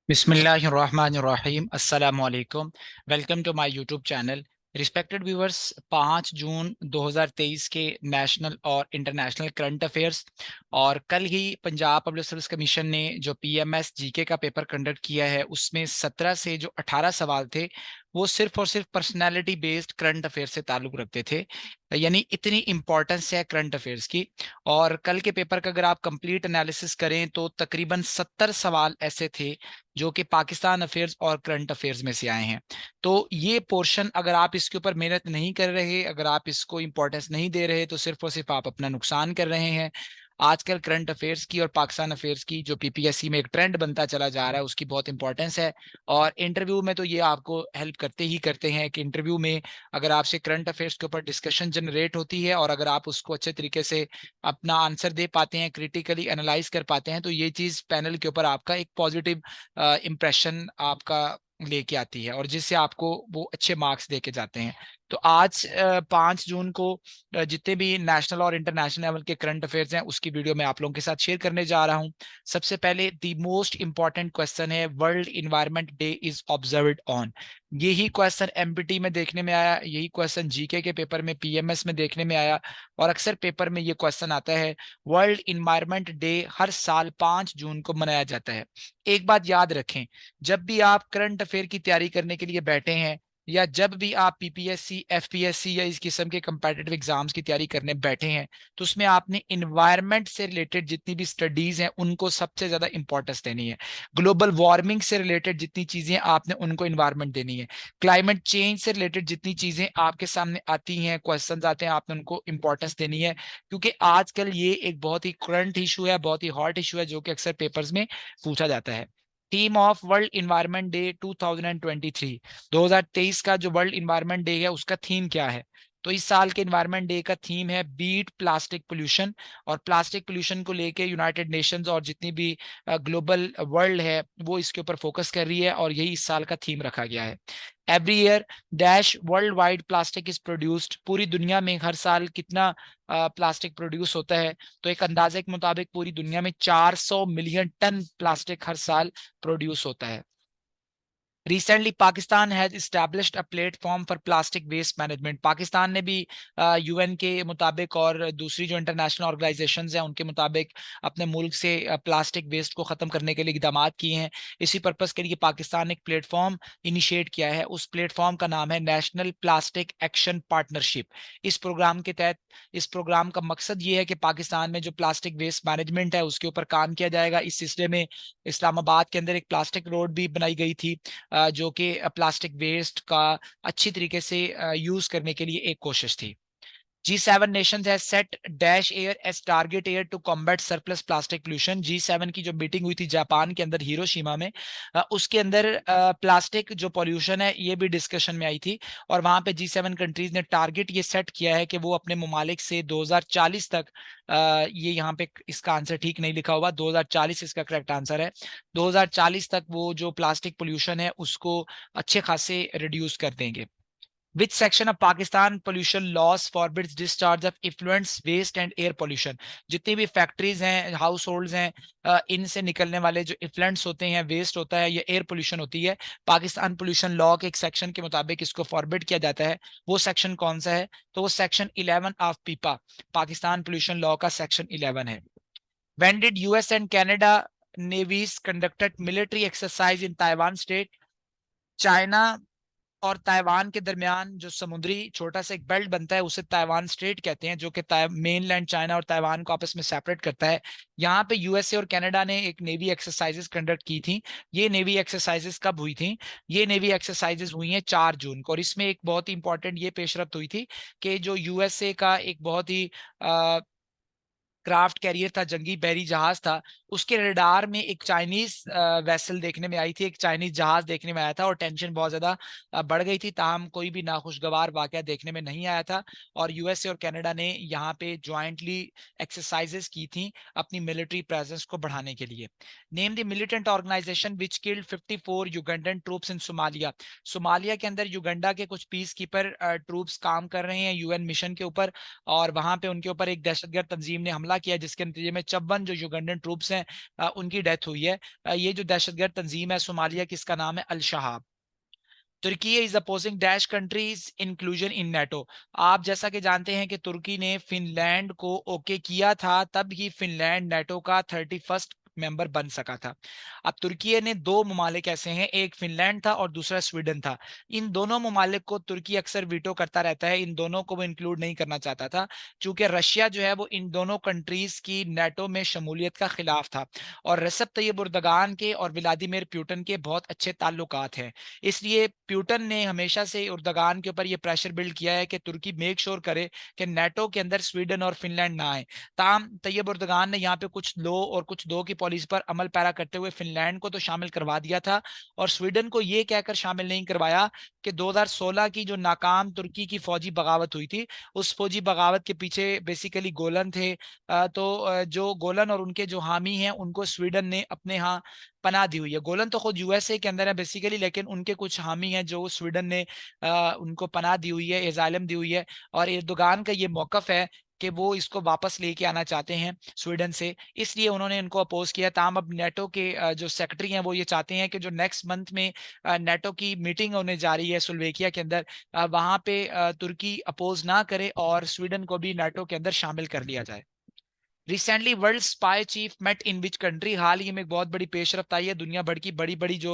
बिस्मिल्लाहिर्रहमानिर्रहीम अस्सलाम वालेकुम। Welcome to my YouTube channel. Respected viewers, 5 जून 2023 के नेशनल और इंटरनेशनल करंट अफेयर्स और कल ही पंजाब पब्लिक सर्विस कमीशन ने जो पीएमएस जीके का पेपर कंडक्ट किया है उसमें 17 से जो 18 सवाल थे वो सिर्फ और सिर्फ पर्सनैलिटी बेस्ड करंट अफेयर से ताल्लुक रखते थे। यानी इतनी इंपॉर्टेंस है करंट अफेयर्स की। और कल के पेपर का अगर आप कंप्लीट एनालिसिस करें तो तकरीबन 70 सवाल ऐसे थे जो कि पाकिस्तान अफेयर्स और करंट अफेयर्स में से आए हैं। तो ये पोर्शन अगर आप इसके ऊपर मेहनत नहीं कर रहे, अगर आप इसको इंपॉर्टेंस नहीं दे रहे, तो सिर्फ और सिर्फ आप अपना नुकसान कर रहे हैं। आजकल करंट अफेयर्स की और पाकिस्तान अफेयर्स की जो पीपीएससी में एक ट्रेंड बनता चला जा रहा है उसकी बहुत इंपॉर्टेंस है। और इंटरव्यू में तो ये आपको हेल्प करते ही करते हैं कि इंटरव्यू में अगर आपसे करंट अफेयर्स के ऊपर डिस्कशन जनरेट होती है और अगर आप उसको अच्छे तरीके से अपना आंसर दे पाते हैं, क्रिटिकली एनालाइज कर पाते हैं, तो ये चीज पैनल के ऊपर आपका एक पॉजिटिव इम्प्रेशन आपका लेके आती है और जिससे आपको वो अच्छे मार्क्स देके जाते हैं। तो आज 5 जून को जितने भी नेशनल और इंटरनेशनल लेवल के करंट अफेयर्स हैं उसकी वीडियो मैं आप लोगों के साथ शेयर करने जा रहा हूं। सबसे पहले द मोस्ट इंपॉर्टेंट क्वेश्चन है, world environment day is observed on. यही क्वेश्चन एमपीटी में देखने में आया, यही क्वेश्चन जीके के पेपर में पीएमएस में देखने में आया और अक्सर पेपर में ये क्वेश्चन आता है। वर्ल्ड इन्वायरमेंट डे हर साल 5 जून को मनाया जाता है। एक बात याद रखें, जब भी आप करंट अफेयर की तैयारी करने के लिए बैठे हैं या जब भी आप पीपीएससी एफपीएससी या इस किस्म के कंपेटिटिव एग्जाम्स की तैयारी करने बैठे हैं तो उसमें आपने इन्वायरमेंट से रिलेटेड जितनी भी स्टडीज हैं उनको सबसे ज्यादा इंपॉर्टेंस देनी है। ग्लोबल वार्मिंग से रिलेटेड जितनी चीजें आपने उनको इन्वायरमेंट देनी है। क्लाइमेट चेंज से रिलेटेड जितनी चीजें आपके सामने आती हैं, क्वेश्चंस आते हैं, आपने उनको इंपॉर्टेंस देनी है। क्योंकि आजकल ये एक बहुत ही करंट इशू है, बहुत ही हॉट इशू है जो कि अक्सर पेपर्स में पूछा जाता है। Theme of world environment day 2023, 2023 का जो वर्ल्ड इन्वायरमेंट डे है उसका थीम क्या है? तो इस साल के इन्वायरमेंट डे का थीम है बीट प्लास्टिक पोल्यूशन। और प्लास्टिक पोल्यूशन को लेके यूनाइटेड नेशंस और जितनी भी ग्लोबल वर्ल्ड है वो इसके ऊपर फोकस कर रही है और यही इस साल का थीम रखा गया है। Every year dash world wide plastic is produced, पूरी दुनिया में हर साल कितना प्लास्टिक प्रोड्यूस होता है? तो एक अंदाजे के मुताबिक पूरी दुनिया में 400 मिलियन टन प्लास्टिक हर साल प्रोड्यूस होता है। Recently Pakistan has established a platform for plastic waste management. Pakistan ने भी यूएन के मुताबिक और दूसरी जो इंटरनेशनल ऑर्गेनाइजेशंस हैं उनके मुताबिक अपने मुल्क से प्लास्टिक वेस्ट को खत्म करने के लिए इकदाम किए हैं। इसी पर्पस के लिए पाकिस्तान ने एक प्लेटफॉर्म इनिशिएट किया है। उस प्लेटफॉर्म का नाम है नेशनल प्लास्टिक एक्शन पार्टनरशिप। इस प्रोग्राम के तहत, इस प्रोग्राम का मकसद ये है कि पाकिस्तान में जो प्लास्टिक वेस्ट मैनेजमेंट है उसके ऊपर काम किया जाएगा। इस सिलसिले में इस्लामाबाद के अंदर एक प्लास्टिक रोड भी बनाई गई थी जो कि प्लास्टिक वेस्ट का अच्छी तरीके से यूज करने के लिए एक कोशिश थी। G7 nations has set dash air as target air to combat surplus plastic pollution। G7 की जो मीटिंग हुई थी जापान के अंदर हिरोशिमा में, उसके अंदर प्लास्टिक जो पॉल्यूशन है ये भी डिस्कशन में आई थी। और वहां पे G7 कंट्रीज ने टारगेट ये सेट किया है कि वो अपने ममालिक से 2040 तक, ये यहाँ पे इसका आंसर ठीक नहीं लिखा हुआ, 2040 इसका करेक्ट आंसर है, 2040 तक वो जो प्लास्टिक पोल्यूशन है उसको अच्छे खासे रिड्यूस कर देंगे। Which section of Pakistan pollution laws forbids discharge of effluents, waste and air pollution? जितनी भी फैक्ट्रीज हैं, हाउस होल्ड्स हैं, इनसे निकलने वाले जो इफ्लुएंट्स होते हैं, वेस्ट होता है या एयर पोल्यूशन होती है, पाकिस्तान पोल्यूशन लॉ के एक सेक्शन के मुताबिक इसको फॉरबिड किया जाता है। वो सेक्शन कौन सा है? तो वो सेक्शन 11 ऑफ पीपा, पाकिस्तान पोल्यूशन लॉ का सेक्शन 11 है। When did US and Canada navies conducted military exercise in Taiwan state? China और ताइवान के दरमियान जो समुद्री छोटा सा एक बेल्ट बनता है उसे ताइवान स्ट्रेट कहते हैं, जो कि मेनलैंड चाइना और ताइवान को आपस में सेपरेट करता है। यहाँ पे यूएसए और कनाडा ने एक नेवी एक्सरसाइजेस कंडक्ट की थी। ये नेवी एक्सरसाइजेस कब हुई थी? ये नेवी एक्सरसाइजेस हुई हैं 4 जून को और इसमें एक बहुत ही इंपॉर्टेंट ये पेशरफ्त हुई थी कि जो यूएसए का एक बहुत ही क्राफ्ट कैरियर था, जंगी बहरी जहाज था, उसके रडार में एक चाइनीज वेसल देखने में आई थी, एक चाइनीज जहाज देखने में आया था और टेंशन बहुत ज्यादा बढ़ गई थी। ताहम कोई भी नाखुशगवार वाकया देखने में नहीं आया था और यूएसए और कनाडा ने यहाँ पे ज्वाइंटली एक्सरसाइजेस की थी अपनी मिलिट्री प्रेजेंस को बढ़ाने के लिए। Name the militant organisation which killed 54 Ugandan troops in Somalia. Somalia के अंदर युगांडा के कुछ पीस कीपर ट्रूप्स काम कर रहे हैं यूएन मिशन के ऊपर और वहां पे उनके ऊपर एक दहशतगर्द तंजीम ने हमला किया जिसके नतीजे में 54 जो युगांडन ट्रूप्स हैं हैं उनकी डेथ हुई है। ये जो दहशतगर्द तंजीम है सोमालिया की, इसका नाम है Al Shahab. Turkey is opposing dash countries inclusion in NATO. आप जैसा कि जानते हैं कि तुर्की ने फिनलैंड को ओके किया था, तब ही फिनलैंड नेटो का 31st मेंबर बन सका था। अब तुर्की ने दो ममालिक ऐसे हैं, एक फिनलैंड था और दूसरा स्वीडन था। इन दोनों ममालिक को तुर्की अक्सर वीटो करता रहता है, इन दोनों को वो इंक्लूड नहीं करना चाहता था, क्योंकि रशिया जो है वो इन दोनों कंट्रीज की नेटो में शमूलियत का खिलाफ था। और रेसिप तैयब उर्दगान के और व्लादिमीर पुतिन के बहुत अच्छे ताल्लुकात हैं, इसलिए प्यूटन ने हमेशा से उर्दगान के ऊपर ये प्रेशर बिल्ड किया है कि तुर्की मेक श्योर करे कि नेटो के अंदर स्वीडन और फिनलैंड ना आए। ताम तैयब उर्दगान ने यहाँ पे कुछ लो और कुछ दो की पॉलिसी पर अमल पैरा करते हुए फिनलैंड को तो शामिल करवा दिया था, और स्वीडन को ये कहकर शामिल नहीं करवाया कि 2016 की जो नाकाम तुर्की की फौजी बगावत हुई थी, उस फौजी बगावत के पीछे बेसिकली गोलन थे। तो जो गोलन और उनके जो हामी हैं उनको स्वीडन ने अपने यहाँ पनाह दी हुई है। गोलन तो खुद यूएसए के अंदर है बेसिकली, लेकिन उनके कुछ हामी हैं जो स्वीडन ने उनको पनाह दी हुई है, एजाइलम दी हुई है। और एर्दोगान का ये मौकफ है कि वो इसको वापस लेके आना चाहते हैं स्वीडन से, इसलिए उन्होंने इनको अपोज किया। ताम अब नेटो के जो सेक्रेटरी हैं वो ये चाहते हैं कि जो नेक्स्ट मंथ में नेटो की मीटिंग होने जा रही है स्लोवेकिया के अंदर, वहां पे तुर्की अपोज ना करे और स्वीडन को भी नेटो के अंदर शामिल कर लिया जाए। Recently world spy chief met in which country. हाल ही में एक बहुत बड़ी पेशरफ्त आई है, दुनिया भर की बड़ी बड़ी जो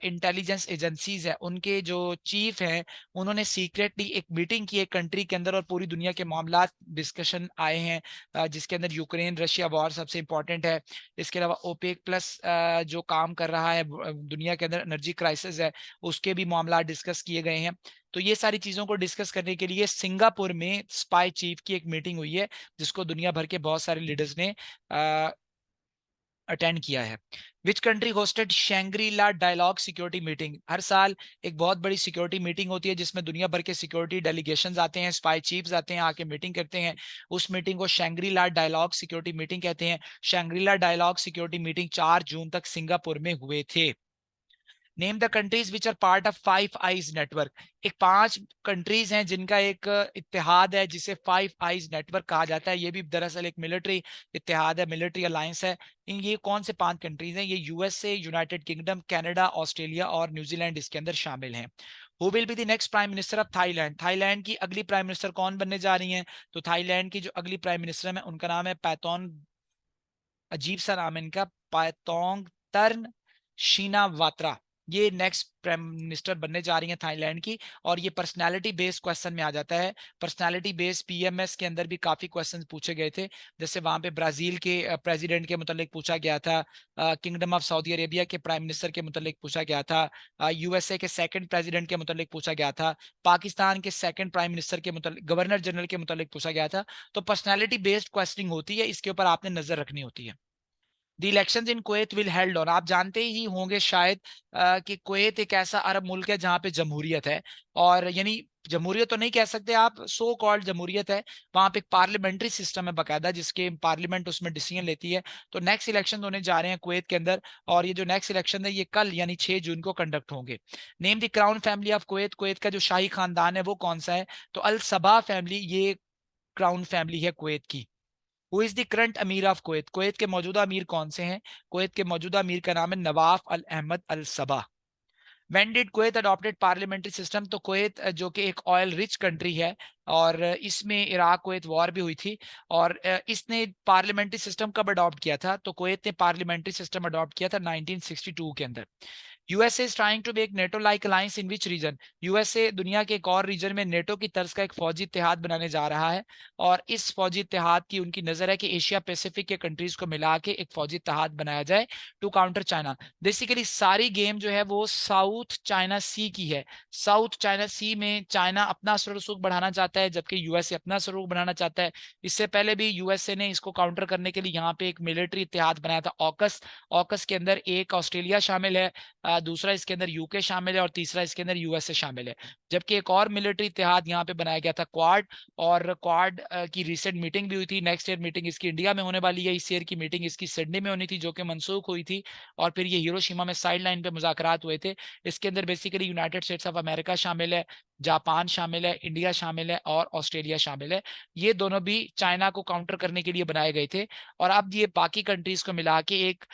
इंटेलिजेंस एजेंसीज है उनके जो चीफ हैं उन्होंने सीक्रेटली एक मीटिंग की एक कंट्री के अंदर, और पूरी दुनिया के मामला डिस्कशन आए हैं, जिसके अंदर यूक्रेन रशिया वॉर सबसे इंपॉर्टेंट है। इसके अलावा ओपेक प्लस जो काम कर रहा है दुनिया के अंदर एनर्जी क्राइसिस है, उसके भी मामला डिस्कस किए गए हैं। तो ये सारी चीजों को डिस्कस करने के लिए सिंगापुर में स्पाई चीफ की एक मीटिंग हुई है, जिसको दुनिया भर के बहुत सारे लीडर्स ने अटेंड किया है। Which country hosted Shangri-La dialogue security meeting. हर साल एक बहुत बड़ी सिक्योरिटी मीटिंग होती है जिसमें दुनिया भर के सिक्योरिटी डेलीगेशंस आते हैं, स्पाई चीफ्स आते हैं, आके मीटिंग करते हैं। उस मीटिंग को शैंग्री-ला डायलॉग सिक्योरिटी मीटिंग कहते हैं। शैंग्री-ला डायलॉग सिक्योरिटी मीटिंग 4 जून तक सिंगापुर में हुए थे। Name the countries which are part of five eyes network. एक 5 कंट्रीज हैं जिनका एक इत्तेहाद है जिसे फाइव आईज नेटवर्क कहा जाता है। ये भी दरअसल एक मिलिट्री इत्तेहाद है, मिलिट्री अलायंस है। ये कौन से 5 कंट्रीज हैं? ये USA, United kingdom, Canada, Australia और न्यूजीलैंड इसके अंदर शामिल हैं। Who will be the next prime minister of Thailand. Thailand की अगली प्राइम मिनिस्टर कौन बनने जा रही हैं? तो थाईलैंड की जो अगली प्राइम मिनिस्टर है उनका नाम है पैतोन, अजीब सा नाम है इनका, पायतोंग तर्न शीनावात्रा। ये नेक्स्ट प्राइम मिनिस्टर बनने जा रही हैं थाईलैंड की। और ये पर्सनालिटी बेस्ड क्वेश्चन में आ जाता है। पर्सनालिटी बेस्ड पीएमएस के अंदर भी काफी क्वेश्चंस पूछे गए थे, जैसे वहां पे ब्राजील के प्रेसिडेंट के मुतालिक पूछा गया था, किंगडम ऑफ सऊदी अरेबिया के प्राइम मिनिस्टर के मुतालिक पूछा गया था, यूएसए के सेकंड प्रेसिडेंट के मुतालिक पूछा गया था, पाकिस्तान के सेकंड प्राइम मिनिस्टर के मुतालिक, गवर्नर जनरल के मुतालिक पूछा गया था। तो पर्सनालिटी बेस्ड क्वेश्चनिंग होती है, इसके ऊपर आपने नजर रखनी होती है। The elections in Kuwait will held on. आप जानते ही होंगे शायद कि कुवैत एक ऐसा अरब मुल्क है जहां पे जमहूरियत है, और यानी जमहूरियत तो नहीं कह सकते आप, सो कॉल्ड जमहूरियत है। वहां पे एक पार्लियामेंट्री सिस्टम है बकायदा, जिसके पार्लियामेंट उसमें डिसीजन लेती है। तो नेक्स्ट इलेक्शन होने जा रहे हैं कुवैत के अंदर, और ये जो नेक्स्ट इलेक्शन है ये कल यानी 6 जून को कंडक्ट होंगे। Name the crown family of Kuwait. Kuwait का जो शाही खानदान है वो कौन सा है? तो अल सबा फैमिली ये क्राउन फैमिली है कुवैत की। हु इज द करंट अमीर ऑफ कुवैत। कुवैत के मौजूदा अमीर कौन से हैं? कुवैत के मौजूदा अमीर का नाम है Nawaf Al Ahmad Al Sabah. When did Kuwait adopted parliamentary system. तो कुवैत जो कि एक ऑयल रिच कंट्री है, और इसमें इराक कुवैत वॉर भी हुई थी, और इसने पार्लियामेंट्री सिस्टम कब अडॉप्ट किया था? तो कुवैत ने पार्लियामेंट्री सिस्टम अडॉप्ट किया था 1962 के अंदर। USA is trying to make NATO like alliance in which region. USA दुनिया के एक और रीजन में नेटो की तर्ज का एक फौजी इत्तेहाद बनाने जा रहा है, और इस फौजी इत्तेहाद की उनकी नजर है कि एशिया पैसिफिक के कंट्रीज को मिला के एक फौजी इत्तेहाद बनाया जाए टू काउंटर चाइना। बेसिकली सारी गेम जो है वो साउथ चाइना सी की है। साउथ चाइना सी में चाइना अपना असर रसूख बढ़ाना चाहता है, जबकि यूएसए अपना असर रसूख बढ़ाना चाहता है। इससे पहले भी यूएसए ने इसको काउंटर करने के लिए यहाँ पे एक मिलिट्री इत्तेहाद बनाया था ऑकस। ऑकस के अंदर एक ऑस्ट्रेलिया शामिल है, दूसरा इसके अंदर यूके शामिल है और तीसरा इसके अंदर यूएसए शामिल है। जबकि एक और मिलिट्री इत्तेहाद यहाँ पे बनाया गया था क्वाड, और क्वाड की रिसेंट मीटिंग भी हुई थी। नेक्स्ट ईयर मीटिंग इसकी इंडिया में होने वाली है। इस ईयर की मीटिंग इसकी सिडनी में होनी थी जो कि मनसूख हुई थी, और फिर ये हिरोशिमा में साइड लाइन पे मुज़ाकरात हुए थे। इसके अंदर basically United states of America शामिल है, जापान शामिल है, इंडिया शामिल है और ऑस्ट्रेलिया शामिल है। ये दोनों भी चाइना को काउंटर करने के लिए बनाए गए थे, और अब ये बाकी कंट्रीज को मिला के एक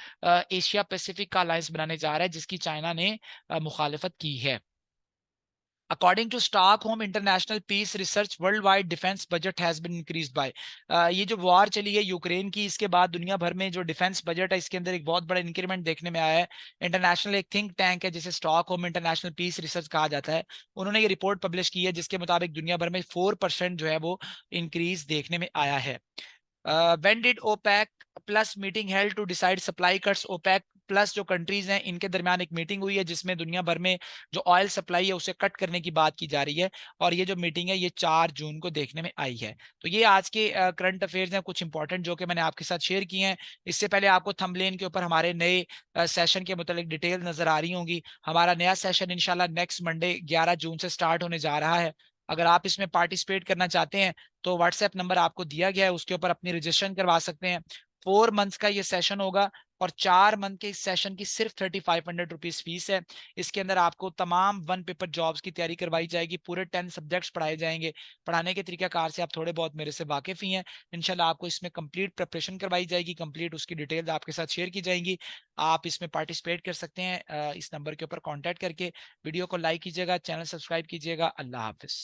एशिया पैसिफिक का अलायंस बनाने जा रहा है जिसकी चाइना ने मुखालिफत की है। According to Stockholm International Peace Research, worldwide defense budget has been increased by ये जो वॉर चली है यूक्रेन की, इसके बाद दुनिया भर में जो डिफेंस बजट है इसके अंदर एक बहुत बड़ा इंक्रीमेंट देखने में आया है। इंटरनेशनल एक थिंक टैंक है जिसे स्टॉकहोम इंटरनेशनल पीस रिसर्च कहा जाता है, उन्होंने ये रिपोर्ट पब्लिश की है जिसके मुताबिक दुनिया भर में 4% जो है वो इंक्रीज देखने में आया है। When did OPEC plus meeting held to decide supply cuts? OPEC plus जो कंट्रीज हैं इनके दरमियान एक मीटिंग हुई है जिसमें दुनिया भर में जो ऑयल सप्लाई है उसे कट करने की बात की जा रही है, और ये जो मीटिंग है ये 4 जून को देखने में आई है। तो ये आज के करंट अफेयर्स हैं कुछ इंपॉर्टेंट जो कि मैंने आपके साथ शेयर किए हैं। इससे पहले आपको थंबनेल के ऊपर हमारे नए सेशन के मुतालिक डिटेल नजर आ रही होंगी। हमारा नया सेशन इंशाल्लाह नेक्स्ट मंडे 11 जून से स्टार्ट होने जा रहा है। अगर आप इसमें पार्टिसिपेट करना चाहते हैं तो व्हाट्सएप नंबर आपको दिया गया है, उसके ऊपर अपनी रजिस्ट्रेशन करवा सकते हैं। 4 मंथ्स का ये सेशन होगा, और 4 मंथ के इस सेशन की सिर्फ 3500 रुपीज फीस है। इसके अंदर आपको तमाम 1 पेपर जॉब्स की तैयारी करवाई जाएगी, पूरे 10 सब्जेक्ट्स पढ़ाए जाएंगे। पढ़ाने के तरीकाकार से आप थोड़े बहुत मेरे से वाकिफ ही हैं। इंशाल्लाह आपको इसमें कंप्लीट प्रिपरेशन करवाई जाएगी, कंप्लीट उसकी डिटेल्स आपके साथ शेयर की जाएंगी। आप इसमें पार्टिसिपेट कर सकते हैं इस नंबर के ऊपर कॉन्टैक्ट करके। वीडियो को लाइक कीजिएगा, चैनल सब्सक्राइब कीजिएगा। अल्लाह हाफिज।